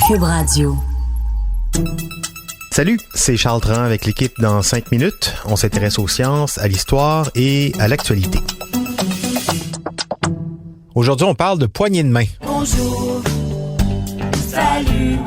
Cube Radio. Salut, c'est Charles Tran avec l'équipe dans 5 minutes. On s'intéresse aux sciences, à l'histoire et à l'actualité. Aujourd'hui, on parle de poignée de main. Bonjour, salut,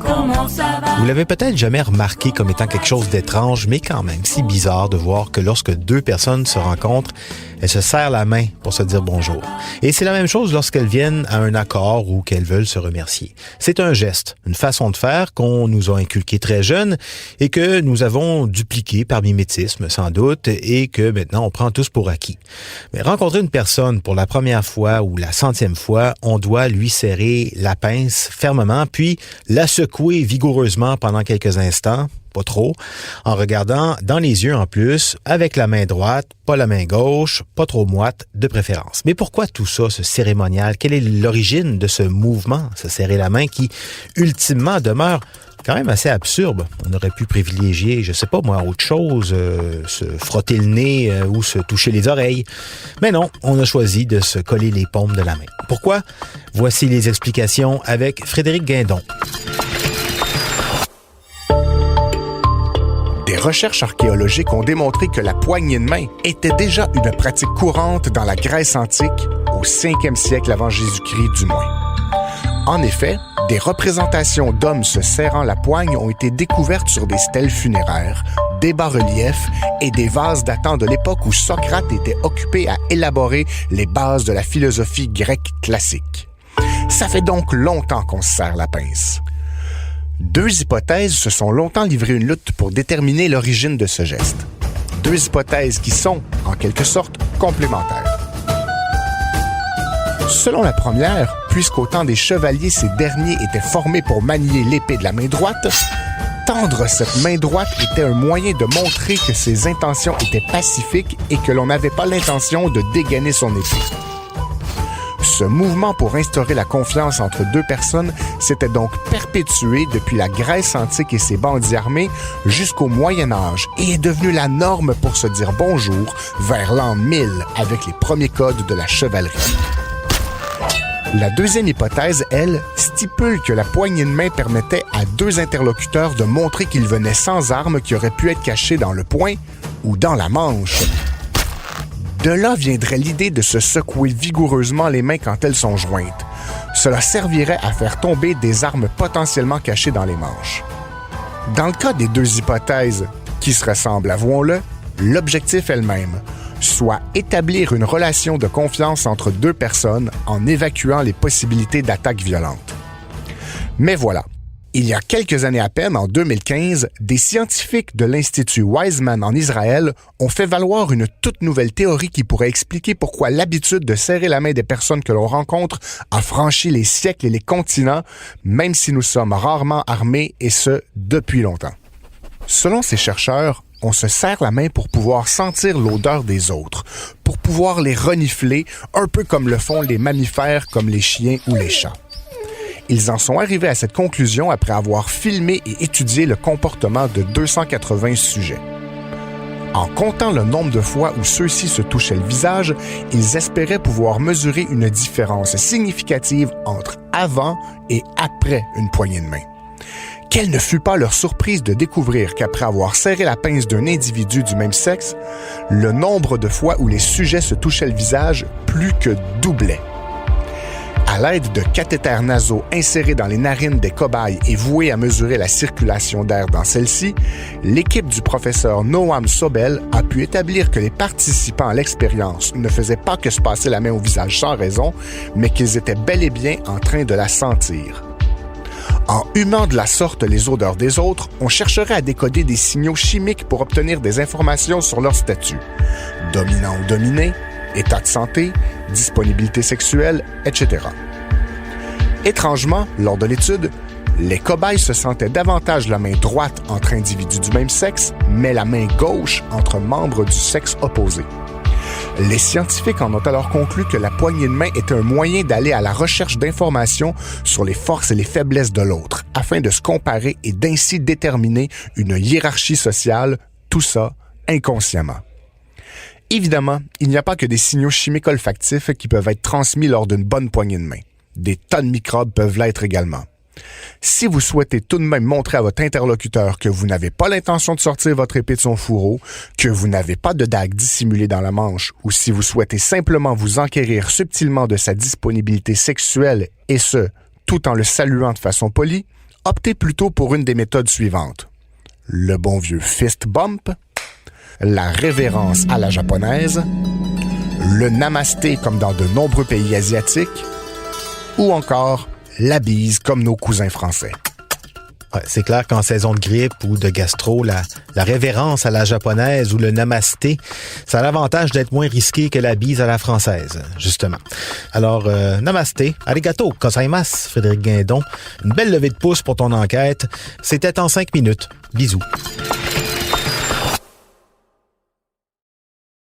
comment ça va? Vous l'avez peut-être jamais remarqué comme étant quelque chose d'étrange, mais quand même si bizarre de voir que lorsque deux personnes se rencontrent, elles se serrent la main pour se dire bonjour. Et c'est la même chose lorsqu'elles viennent à un accord ou qu'elles veulent se remercier. C'est un geste, une façon de faire qu'on nous a inculqué très jeune et que nous avons dupliqué par mimétisme sans doute et que maintenant on prend tous pour acquis. Mais rencontrer une personne pour la première fois ou la 100e fois, on doit lui serrer la pince fermement puis la secouer vigoureusement pendant quelques instants, pas trop, en regardant dans les yeux en plus, avec la main droite, pas la main gauche, pas trop moite de préférence. Mais pourquoi tout ça, ce cérémonial? Quelle est l'origine de ce mouvement, se serrer la main qui, ultimement, demeure quand même assez absurde? On aurait pu privilégier, je sais pas moi, autre chose, se frotter le nez ou se toucher les oreilles. Mais non, on a choisi de se coller les paumes de la main. Pourquoi? Voici les explications avec Frédéric Guindon. Des recherches archéologiques ont démontré que la poignée de main était déjà une pratique courante dans la Grèce antique, au 5e siècle avant Jésus-Christ du moins. En effet, des représentations d'hommes se serrant la poigne ont été découvertes sur des stèles funéraires, des bas-reliefs et des vases datant de l'époque où Socrate était occupé à élaborer les bases de la philosophie grecque classique. Ça fait donc longtemps qu'on se serre la pince. Deux hypothèses se sont longtemps livré une lutte pour déterminer l'origine de ce geste. Deux hypothèses qui sont, en quelque sorte, complémentaires. Selon la première, puisqu'au temps des chevaliers, ces derniers étaient formés pour manier l'épée de la main droite, tendre cette main droite était un moyen de montrer que ses intentions étaient pacifiques et que l'on n'avait pas l'intention de dégainer son épée. Ce mouvement pour instaurer la confiance entre deux personnes s'était donc perpétué depuis la Grèce antique et ses bandits armés jusqu'au Moyen Âge et est devenu la norme pour se dire bonjour vers l'an 1000 avec les premiers codes de la chevalerie. La deuxième hypothèse, elle, stipule que la poignée de main permettait à deux interlocuteurs de montrer qu'ils venaient sans armes qui auraient pu être cachées dans le poing ou dans la manche. De là viendrait l'idée de se secouer vigoureusement les mains quand elles sont jointes. Cela servirait à faire tomber des armes potentiellement cachées dans les manches. Dans le cas des deux hypothèses, qui se ressemblent, avouons-le, l'objectif est le même, soit établir une relation de confiance entre deux personnes en évacuant les possibilités d'attaques violentes. Mais voilà. Il y a quelques années à peine, en 2015, des scientifiques de l'Institut Weizmann en Israël ont fait valoir une toute nouvelle théorie qui pourrait expliquer pourquoi l'habitude de serrer la main des personnes que l'on rencontre a franchi les siècles et les continents, même si nous sommes rarement armés, et ce, depuis longtemps. Selon ces chercheurs, on se serre la main pour pouvoir sentir l'odeur des autres, pour pouvoir les renifler, un peu comme le font les mammifères comme les chiens ou les chats. Ils en sont arrivés à cette conclusion après avoir filmé et étudié le comportement de 280 sujets. En comptant le nombre de fois où ceux-ci se touchaient le visage, ils espéraient pouvoir mesurer une différence significative entre avant et après une poignée de main. Quelle ne fut pas leur surprise de découvrir qu'après avoir serré la pince d'un individu du même sexe, le nombre de fois où les sujets se touchaient le visage plus que doublait. À l'aide de cathéters nasaux insérés dans les narines des cobayes et voués à mesurer la circulation d'air dans celles-ci, l'équipe du professeur Noam Sobel a pu établir que les participants à l'expérience ne faisaient pas que se passer la main au visage sans raison, mais qu'ils étaient bel et bien en train de la sentir. En humant de la sorte les odeurs des autres, on chercherait à décoder des signaux chimiques pour obtenir des informations sur leur statut. Dominant ou dominé, état de santé, disponibilité sexuelle, etc. Étrangement, lors de l'étude, les cobayes se sentaient davantage la main droite entre individus du même sexe, mais la main gauche entre membres du sexe opposé. Les scientifiques en ont alors conclu que la poignée de main était un moyen d'aller à la recherche d'informations sur les forces et les faiblesses de l'autre, afin de se comparer et d'ainsi déterminer une hiérarchie sociale, tout ça inconsciemment. Évidemment, il n'y a pas que des signaux chimiques olfactifs qui peuvent être transmis lors d'une bonne poignée de main. Des tas de microbes peuvent l'être également. Si vous souhaitez tout de même montrer à votre interlocuteur que vous n'avez pas l'intention de sortir votre épée de son fourreau, que vous n'avez pas de dague dissimulée dans la manche, ou si vous souhaitez simplement vous enquérir subtilement de sa disponibilité sexuelle, et ce, tout en le saluant de façon polie, optez plutôt pour une des méthodes suivantes. Le bon vieux fist bump, la révérence à la japonaise, le namasté comme dans de nombreux pays asiatiques, ou encore la bise comme nos cousins français. Ouais, c'est clair qu'en saison de grippe ou de gastro, la révérence à la japonaise ou le namasté, ça a l'avantage d'être moins risqué que la bise à la française, justement. Alors, namasté, arigato, gozaimasu, Frédéric Guindon. Une belle levée de pouce pour ton enquête. C'était en 5 minutes. Bisous.